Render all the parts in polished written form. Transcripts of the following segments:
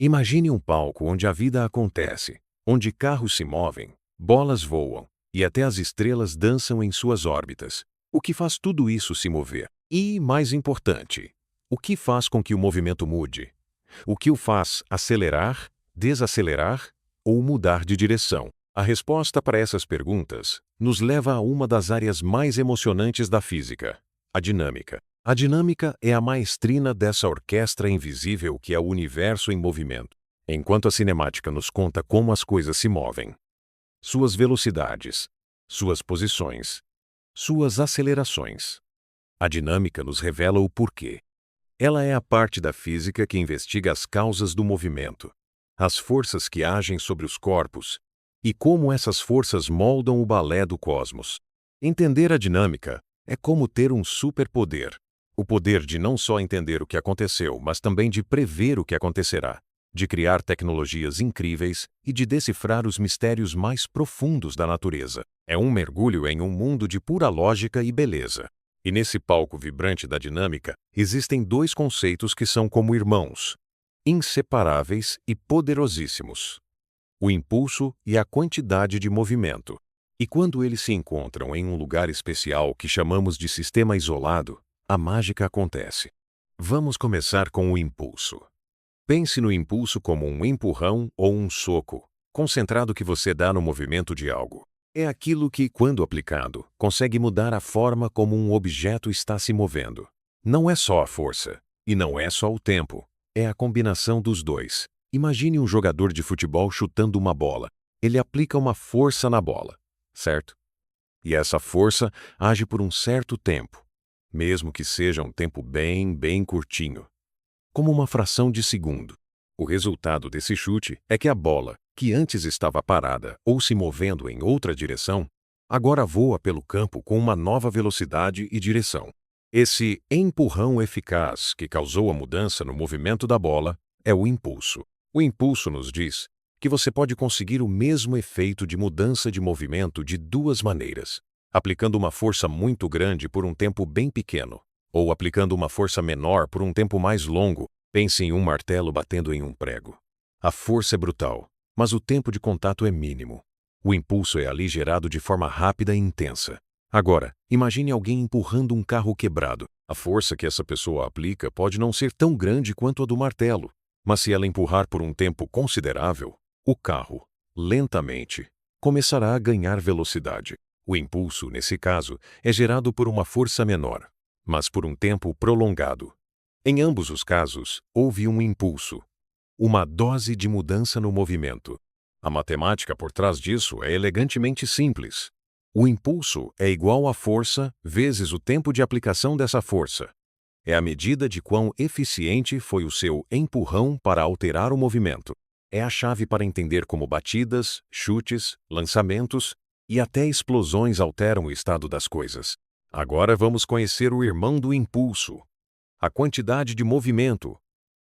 Imagine um palco onde a vida acontece, onde carros se movem, bolas voam e até as estrelas dançam em suas órbitas. O que faz tudo isso se mover? E, mais importante, o que faz com que o movimento mude? O que o faz acelerar, desacelerar ou mudar de direção? A resposta para essas perguntas nos leva a uma das áreas mais emocionantes da física: a dinâmica. A dinâmica é a maestrina dessa orquestra invisível que é o universo em movimento, enquanto a cinemática nos conta como as coisas se movem. Suas velocidades, suas posições, suas acelerações. A dinâmica nos revela o porquê. Ela é a parte da física que investiga as causas do movimento, as forças que agem sobre os corpos e como essas forças moldam o balé do cosmos. Entender a dinâmica é como ter um superpoder. O poder de não só entender o que aconteceu, mas também de prever o que acontecerá, de criar tecnologias incríveis e de decifrar os mistérios mais profundos da natureza. É um mergulho em um mundo de pura lógica e beleza. E nesse palco vibrante da dinâmica, existem dois conceitos que são como irmãos, inseparáveis e poderosíssimos: o impulso e a quantidade de movimento. E quando eles se encontram em um lugar especial que chamamos de sistema isolado, a mágica acontece. Vamos começar com o impulso. Pense no impulso como um empurrão ou um soco concentrado que você dá no movimento de algo. É aquilo que, quando aplicado, consegue mudar a forma como um objeto está se movendo. Não é só a força, e não é só o tempo, é a combinação dos dois. Imagine um jogador de futebol chutando uma bola. Ele aplica uma força na bola, certo? E essa força age por um certo tempo, mesmo que seja um tempo bem curtinho, como uma fração de segundo. O resultado desse chute é que a bola, que antes estava parada ou se movendo em outra direção, agora voa pelo campo com uma nova velocidade e direção. Esse empurrão eficaz que causou a mudança no movimento da bola é o impulso. O impulso nos diz que você pode conseguir o mesmo efeito de mudança de movimento de duas maneiras: aplicando uma força muito grande por um tempo bem pequeno, ou aplicando uma força menor por um tempo mais longo. Pense em um martelo batendo em um prego. A força é brutal, mas o tempo de contato é mínimo. O impulso é ali gerado de forma rápida e intensa. Agora, imagine alguém empurrando um carro quebrado. A força que essa pessoa aplica pode não ser tão grande quanto a do martelo, mas se ela empurrar por um tempo considerável, o carro, lentamente, começará a ganhar velocidade. O impulso, nesse caso, é gerado por uma força menor, mas por um tempo prolongado. Em ambos os casos, houve um impulso, uma dose de mudança no movimento. A matemática por trás disso é elegantemente simples. O impulso é igual à força vezes o tempo de aplicação dessa força. É a medida de quão eficiente foi o seu empurrão para alterar o movimento. É a chave para entender como batidas, chutes, lançamentos e até explosões alteram o estado das coisas. Agora vamos conhecer o irmão do impulso: a quantidade de movimento,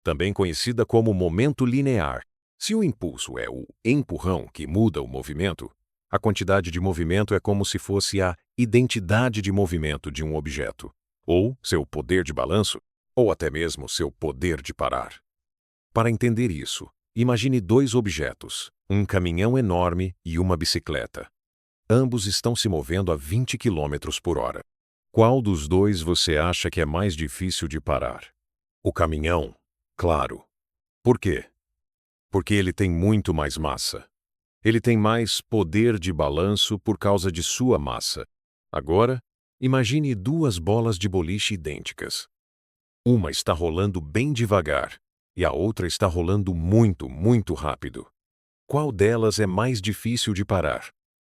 também conhecida como momento linear. Se o impulso é o empurrão que muda o movimento, a quantidade de movimento é como se fosse a identidade de movimento de um objeto, ou seu poder de balanço, ou até mesmo seu poder de parar. Para entender isso, imagine dois objetos, um caminhão enorme e uma bicicleta. Ambos estão se movendo a 20 km por hora. Qual dos dois você acha que é mais difícil de parar? O caminhão, claro. Por quê? Porque ele tem muito mais massa. Ele tem mais poder de balanço por causa de sua massa. Agora, imagine duas bolas de boliche idênticas. Uma está rolando bem devagar e a outra está rolando muito rápido. Qual delas é mais difícil de parar?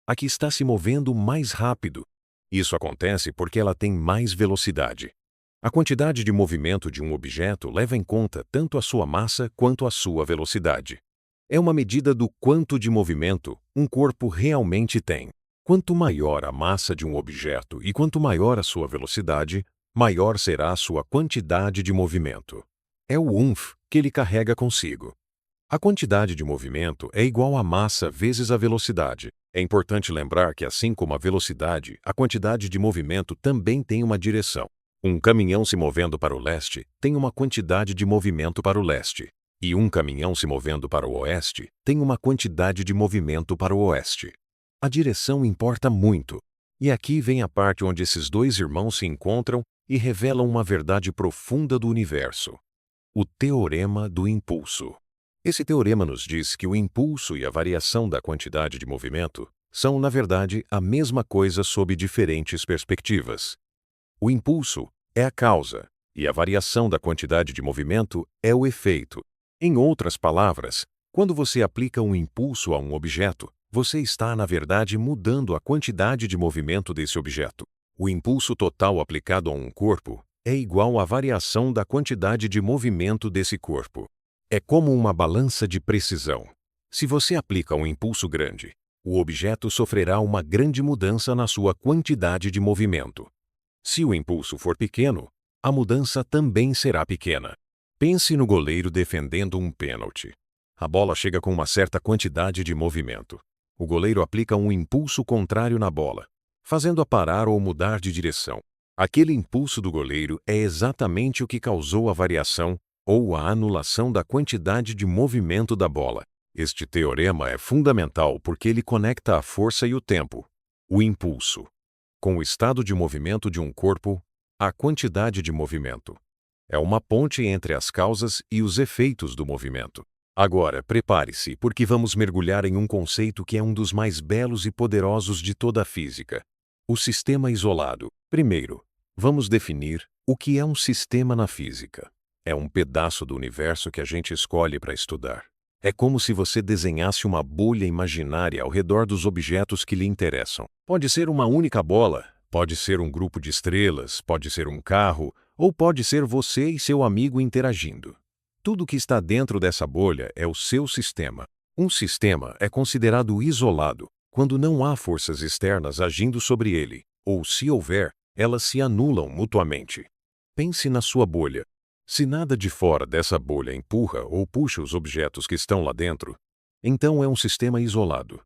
A que está se movendo mais rápido. Isso acontece porque ela tem mais velocidade. A quantidade de movimento de um objeto leva em conta tanto a sua massa quanto a sua velocidade. É uma medida do quanto de movimento um corpo realmente tem. Quanto maior a massa de um objeto e quanto maior a sua velocidade, maior será a sua quantidade de movimento. É o oomph que ele carrega consigo. A quantidade de movimento é igual à massa vezes a velocidade. É importante lembrar que, assim como a velocidade, a quantidade de movimento também tem uma direção. Um caminhão se movendo para o leste tem uma quantidade de movimento para o leste. E um caminhão se movendo para o oeste tem uma quantidade de movimento para o oeste. A direção importa muito. E aqui vem a parte onde esses dois irmãos se encontram e revelam uma verdade profunda do universo. O teorema do impulso. Esse teorema nos diz que o impulso e a variação da quantidade de movimento são, na verdade, a mesma coisa sob diferentes perspectivas. O impulso é a causa e a variação da quantidade de movimento é o efeito. Em outras palavras, quando você aplica um impulso a um objeto, você está, na verdade, mudando a quantidade de movimento desse objeto. O impulso total aplicado a um corpo é igual à variação da quantidade de movimento desse corpo. É como uma balança de precisão. Se você aplica um impulso grande, o objeto sofrerá uma grande mudança na sua quantidade de movimento. Se o impulso for pequeno, a mudança também será pequena. Pense no goleiro defendendo um pênalti. A bola chega com uma certa quantidade de movimento. O goleiro aplica um impulso contrário na bola, fazendo-a parar ou mudar de direção. Aquele impulso do goleiro é exatamente o que causou a variação ou a anulação da quantidade de movimento da bola. Este teorema é fundamental porque ele conecta a força e o tempo, o impulso, com o estado de movimento de um corpo, a quantidade de movimento. É uma ponte entre as causas e os efeitos do movimento. Agora, prepare-se, porque vamos mergulhar em um conceito que é um dos mais belos e poderosos de toda a física: o sistema isolado. Primeiro, vamos definir o que é um sistema na física. É um pedaço do universo que a gente escolhe para estudar. É como se você desenhasse uma bolha imaginária ao redor dos objetos que lhe interessam. Pode ser uma única bola, pode ser um grupo de estrelas, pode ser um carro, ou pode ser você e seu amigo interagindo. Tudo que está dentro dessa bolha é o seu sistema. Um sistema é considerado isolado quando não há forças externas agindo sobre ele, ou se houver, elas se anulam mutuamente. Pense na sua bolha. Se nada de fora dessa bolha empurra ou puxa os objetos que estão lá dentro, então é um sistema isolado.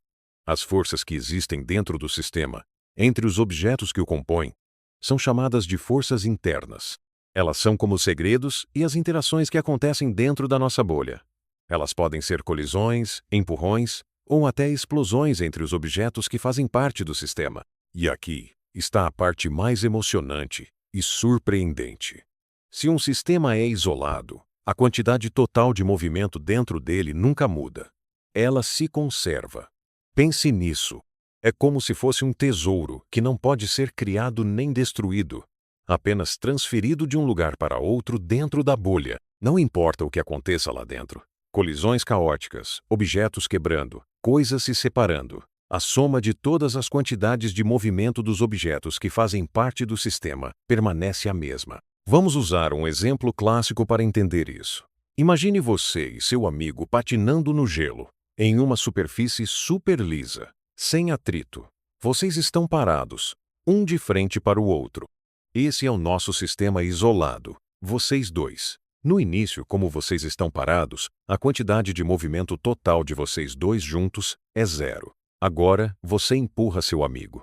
As forças que existem dentro do sistema, entre os objetos que o compõem, são chamadas de forças internas. Elas são como os segredos e as interações que acontecem dentro da nossa bolha. Elas podem ser colisões, empurrões ou até explosões entre os objetos que fazem parte do sistema. E aqui está a parte mais emocionante e surpreendente. Se um sistema é isolado, a quantidade total de movimento dentro dele nunca muda. Ela se conserva. Pense nisso. É como se fosse um tesouro que não pode ser criado nem destruído, apenas transferido de um lugar para outro dentro da bolha. Não importa o que aconteça lá dentro. Colisões caóticas, objetos quebrando, coisas se separando. A soma de todas as quantidades de movimento dos objetos que fazem parte do sistema permanece a mesma. Vamos usar um exemplo clássico para entender isso. Imagine você e seu amigo patinando no gelo, em uma superfície super lisa, sem atrito. Vocês estão parados, um de frente para o outro. Esse é o nosso sistema isolado, vocês dois. No início, como vocês estão parados, a quantidade de movimento total de vocês dois juntos é 0. Agora, você empurra seu amigo.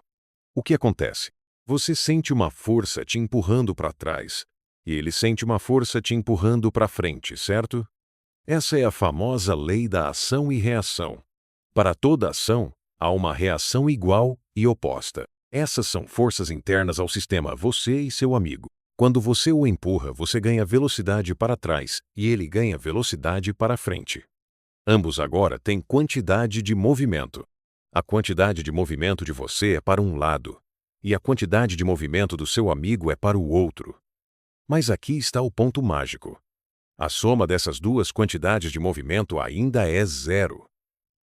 O que acontece? Você sente uma força te empurrando para trás, e ele sente uma força te empurrando para frente, certo? Essa é a famosa lei da ação e reação. Para toda ação, há uma reação igual e oposta. Essas são forças internas ao sistema, você e seu amigo. Quando você o empurra, você ganha velocidade para trás e ele ganha velocidade para frente. Ambos agora têm quantidade de movimento. A quantidade de movimento de você é para um lado, e a quantidade de movimento do seu amigo é para o outro. Mas aqui está o ponto mágico. A soma dessas duas quantidades de movimento ainda é 0.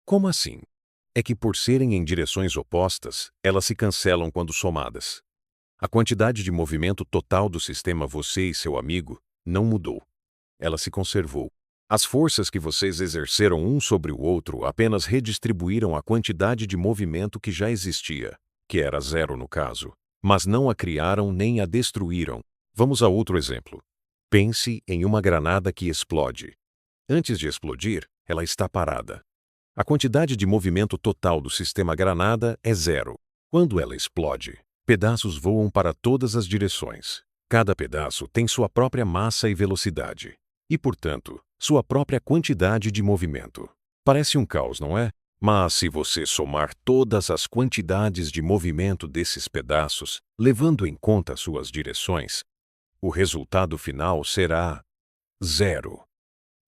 Como assim? É que por serem em direções opostas, elas se cancelam quando somadas. A quantidade de movimento total do sistema você e seu amigo não mudou. Ela se conservou. As forças que vocês exerceram um sobre o outro apenas redistribuíram a quantidade de movimento que já existia, que era 0 no caso, mas não a criaram nem a destruíram. Vamos a outro exemplo. Pense em uma granada que explode. Antes de explodir, ela está parada. A quantidade de movimento total do sistema granada é 0. Quando ela explode, pedaços voam para todas as direções. Cada pedaço tem sua própria massa e velocidade. E, portanto, sua própria quantidade de movimento. Parece um caos, não é? Mas se você somar todas as quantidades de movimento desses pedaços, levando em conta suas direções, o resultado final será 0.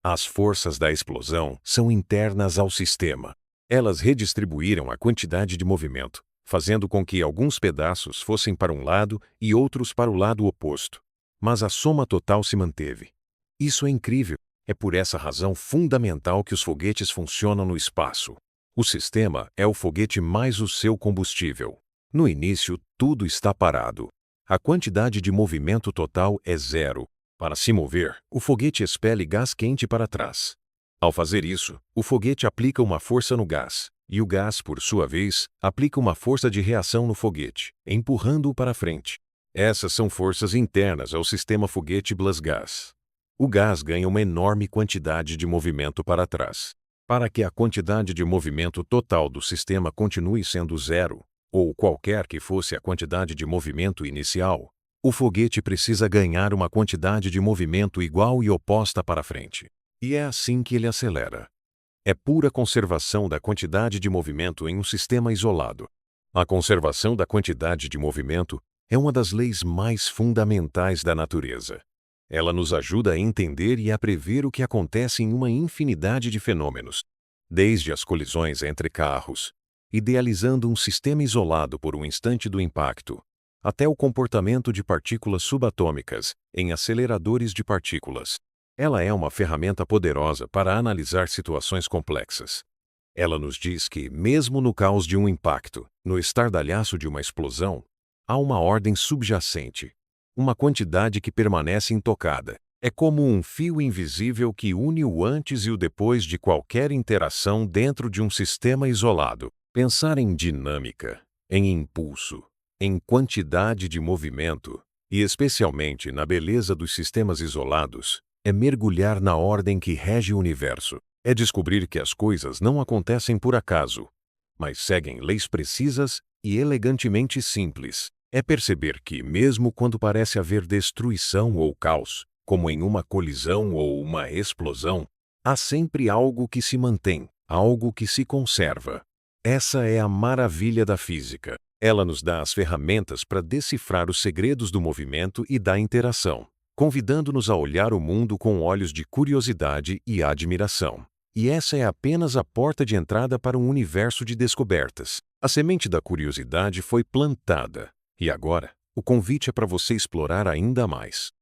As forças da explosão são internas ao sistema. Elas redistribuíram a quantidade de movimento, fazendo com que alguns pedaços fossem para um lado e outros para o lado oposto. Mas a soma total se manteve. Isso é incrível. É por essa razão fundamental que os foguetes funcionam no espaço. O sistema é o foguete mais o seu combustível. No início, tudo está parado. A quantidade de movimento total é 0. Para se mover, o foguete expele gás quente para trás. Ao fazer isso, o foguete aplica uma força no gás, e o gás, por sua vez, aplica uma força de reação no foguete, empurrando-o para frente. Essas são forças internas ao sistema foguete Blas-Gás. O gás ganha uma enorme quantidade de movimento para trás. Para que a quantidade de movimento total do sistema continue sendo 0, ou qualquer que fosse a quantidade de movimento inicial, o foguete precisa ganhar uma quantidade de movimento igual e oposta para frente. E é assim que ele acelera. É pura conservação da quantidade de movimento em um sistema isolado. A conservação da quantidade de movimento é uma das leis mais fundamentais da natureza. Ela nos ajuda a entender e a prever o que acontece em uma infinidade de fenômenos, desde as colisões entre carros, idealizando um sistema isolado por um instante do impacto, até o comportamento de partículas subatômicas em aceleradores de partículas. Ela é uma ferramenta poderosa para analisar situações complexas. Ela nos diz que, mesmo no caos de um impacto, no estardalhaço de uma explosão, há uma ordem subjacente, uma quantidade que permanece intocada. É como um fio invisível que une o antes e o depois de qualquer interação dentro de um sistema isolado. Pensar em dinâmica, em impulso, em quantidade de movimento, e especialmente na beleza dos sistemas isolados, é mergulhar na ordem que rege o universo. É descobrir que as coisas não acontecem por acaso, mas seguem leis precisas e elegantemente simples. É perceber que, mesmo quando parece haver destruição ou caos, como em uma colisão ou uma explosão, há sempre algo que se mantém, algo que se conserva. Essa é a maravilha da física. Ela nos dá as ferramentas para decifrar os segredos do movimento e da interação, convidando-nos a olhar o mundo com olhos de curiosidade e admiração. E essa é apenas a porta de entrada para um universo de descobertas. A semente da curiosidade foi plantada, e agora o convite é para você explorar ainda mais.